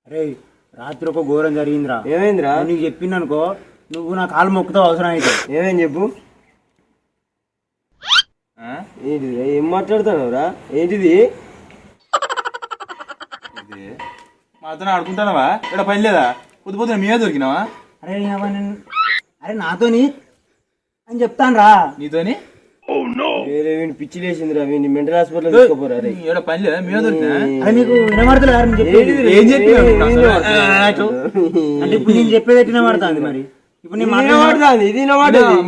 అరే రాత్రి ఒక ఘోరం జరిగిందిరా. ఏమైందిరా? నీకు చెప్పిందనుకో నువ్వు నా కాలు మొక్కుతావు అవసరం అయితే. ఏమైంది చెప్పు. ఏంటిది ఏం మాట్లాడుతున్నావురా? ఏంటిది? మాతో ఆడుకుంటానవా? ఇక్కడ పని లేదా? పొద్దు పొద్దున మీవే దొరికినావా? అరే నాతోని అని చెప్తాను రా. నీతోని పిచ్చి లేచిందిరా. Mental hospital తీసుకోపోరా. ఇక్కడ పని లేదా? మీవే దొరికినా? అరే నీకు వినబడతలేదు ఏం చెప్పి అంటే ఇప్పుడు నేను చెప్పేది ఎట్టిన పడుతుంది మరి. ఇప్పుడు నేను మాట్లాడుతుంది ఇది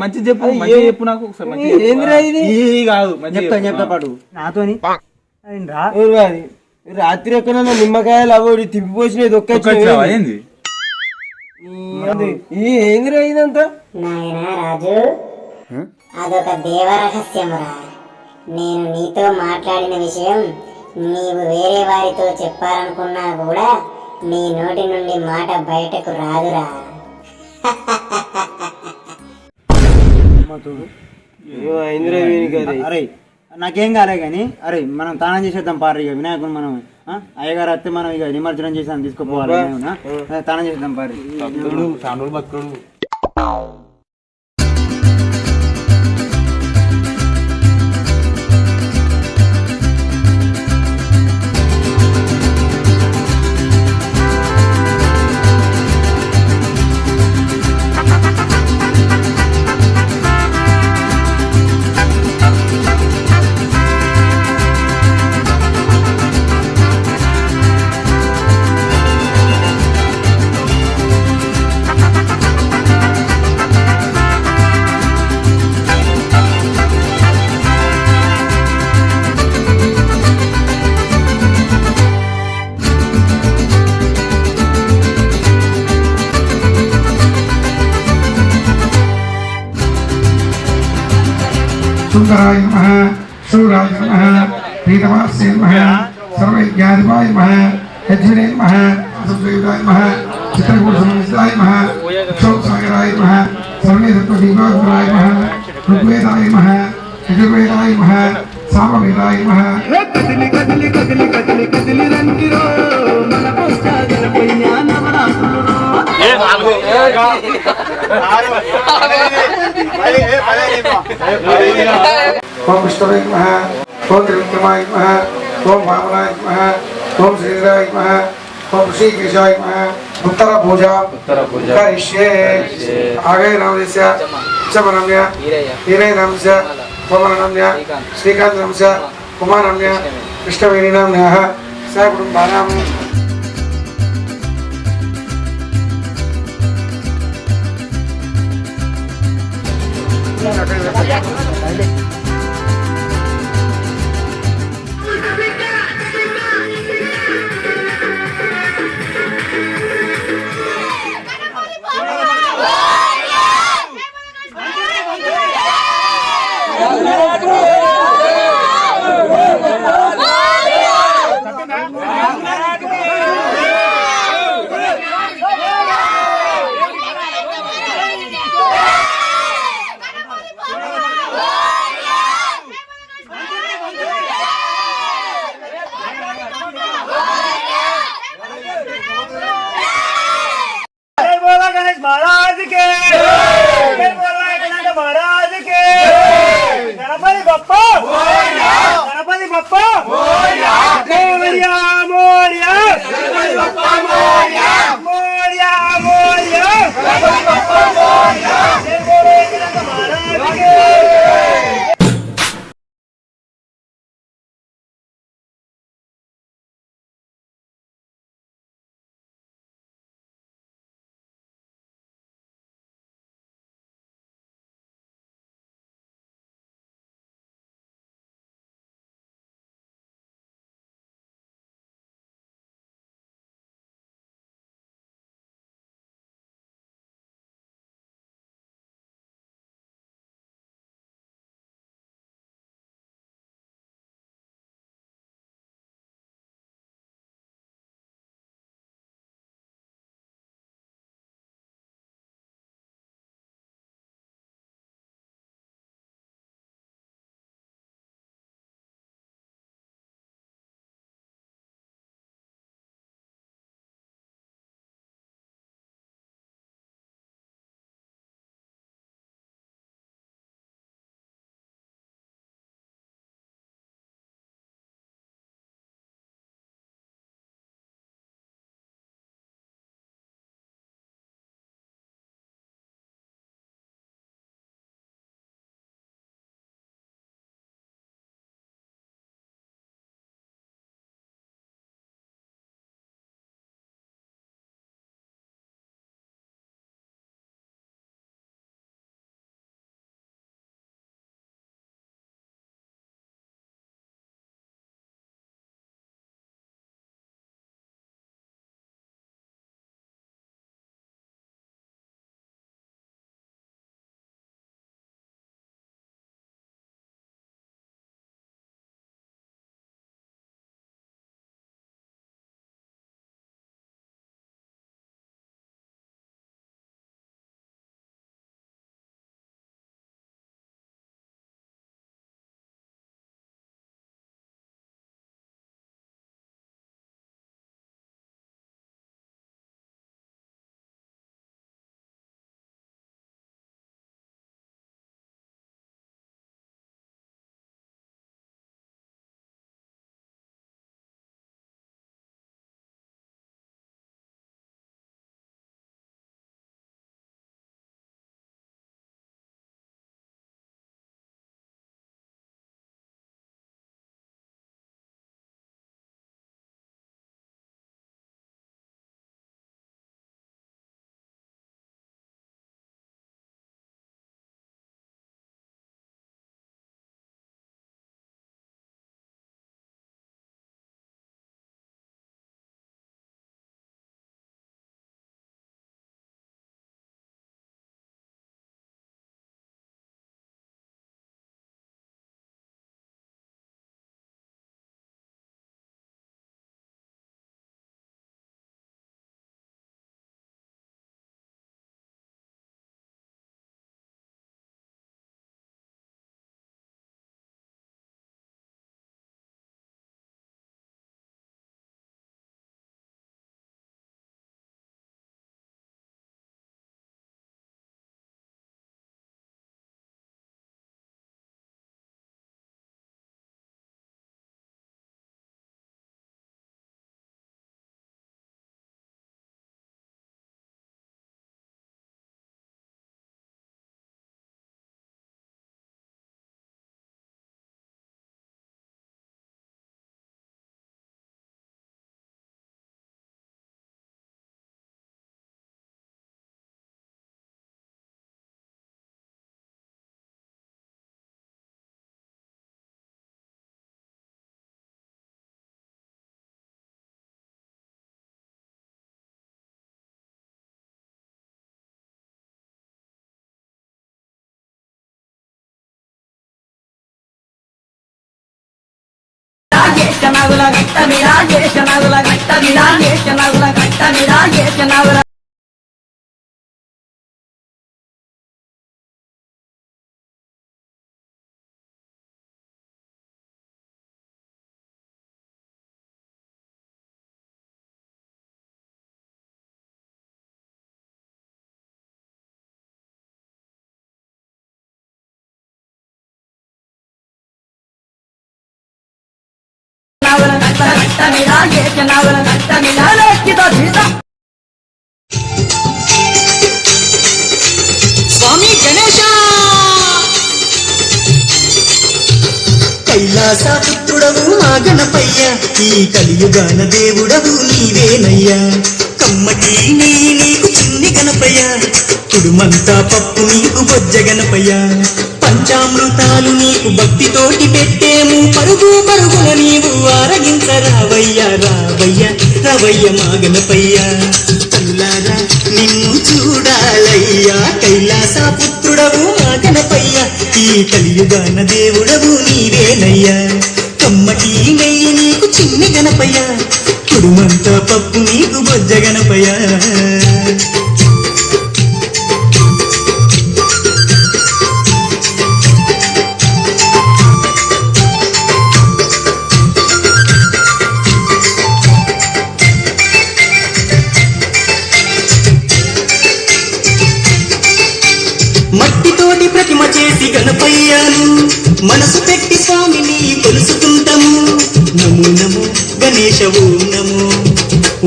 మంచి చెప్పు, మంచిగా చెప్పు నాకు ఒకసారి. ఏందిరా ఇది? కాదు చెప్తా పాటు నాతోని రా. రాత్రి ఎక్కడ నిమ్మకాయలు అవి తిప్పిపోసినాయి దొక్కొచ్చావా? ఏంది ఏందిరా ఇదంతా? నాయనా రాజు, అదొక దేవ రహస్యమురా. నేను నీతో మాట్లాడిన విషయం నీవు వేరే వారితో చెప్పాలనుకున్నా కూడా నీ నోటి నుండి మాట బయటకు రాదురా. అరే నాకేం కాలే కానీ అరే మనం తానం చేసేద్దాం పారు. ఇక వినాయకుని మనం అయ్యగారు వస్తే మనం ఇక నిమజ్జనం చేసాం తీసుకుపోవాలి. తానం చేసేద్దాం పారు. सुंदराय नमः, शूराय नमः, प्रीतवास्ये नमः, सर्वज्ञाधिपाय नमः, यज्ञने नमः, सुदेवाय नमः, चित्रकूटसंहिताय नमः, क्षोभसागराय नमः, सर्वेदत्तदीपाय नमः, ऋग्वेदाय नमः, यजुर्वेदाय नमः, सामवेदाय नमः. कदली कदली कदली कदली कदली रंगिरो मन पोस्टादर पुण्या नवरात्रुरो. ओम विष्णुवे नमः, ओम त्रिविक्रमाय नमः, ओम वामनाय नमः, ओम श्रीधराय नमः, ओम ऋषिकेशाय नमः. उत्तर पूजा करिष्ये. आगे नामस्य चमनम्य हीरे नामस्य पवनम्य श्रीकांत नामस्य कुमारम्य कृष्णवेणी नाम्नः सकुटुम्बानां. స్వామి గణేశ కైలాసపుత్రుడవు మా గణపయ్య ఈ కలియుగాన దేవుడవు నీవేనయ్యా కమ్మటి నీకు చిన్ని గణపయ్య కుడుమంతా పప్పు నీకు బొజ్జ గణపయ్య పంచామృతాలు నీకు భక్తితోటి పెట్టేము పరుగు పరుగున నీవు ఆరగించరావయ్యా రావయ్య రవయ్య మా గణపయ్య కల్లారా నిన్ను చూడాలయ్యా కైలాసపుత్రుడవు మా గణపయ్య ఈ కలియుగాన దేవుడవు నీవేనయ్యా కమ్మటి నెయ్యి నీకు చిన్ని గణపయ్య కుడుమంతా పప్పు నీకు బొజ్జ గణపయ్య మట్టితోటి ప్రతిమ చేసి గణపయ్యాను మనసు పెట్టి స్వామిని కొలుసుకుంటాము నమో నమో గణేశ ఓం నమో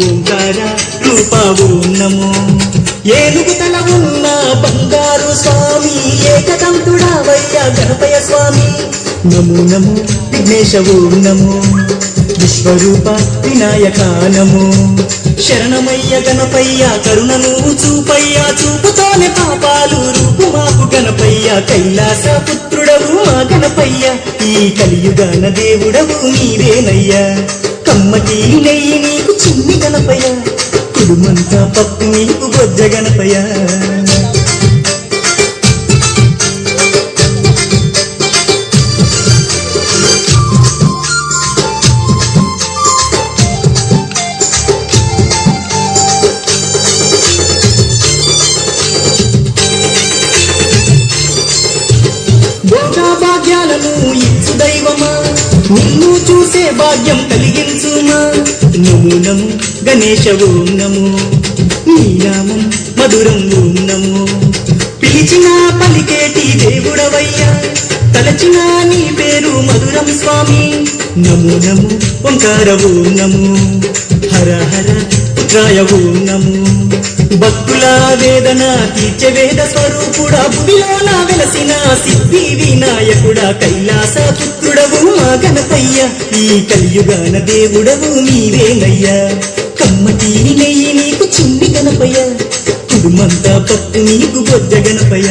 ఓంకార రూప ఓం నమో ఏనుగు తల ఉన్న బంగారు స్వామి ఏకదంతుడావయ్యా గణపయ్య స్వామి నమో నమో విఘ్నేశ ఓం నమో విశ్వరూప వినాయక నమో శరణమయ్య గణపయ్య కరుణను చూపయ్య చూపుతోనే పాపాలు రూపు మాకు గణపయ్య కైలాసపుత్రుడవు మా గణపయ్య ఈ కలియుగాన దేవుడవు నీవేనయ్యా కమ్మటి నెయ్యి నీకు చిన్ని గణపయ్య కుడుమంతా పప్పు నీకు బొజ్జ గణపయ్య భాగ్యాలను ఇచ్చు దైవమా నిన్ను చూసే భాగ్యం కలిగించుమా నమో నమో గణేశ ఓం నమో నీ నామం మధురం ఓం నమో పిలిచిన పలికేటి దేవుడవయ్యా తలచిన నీ పేరు మధురం స్వామి నమో నమో ఓంకార ఓం నమో హర హర పుత్రాయ ఓం నమో భక్తుల వేదన తీర్చే వేద స్వరూపుడా భూమిలోన వెలసిన సిద్ధి వినాయకుడా కైలాసపుత్రుడవు మా గణపయ్య ఈ కలియుగాన దేవుడవు నీవేనయ్యా కమ్మటి నెయ్యి నీకు చిన్ని గణపయ్య కుడుమంతా పప్పు నీకు బొజ్జ గణపయ్య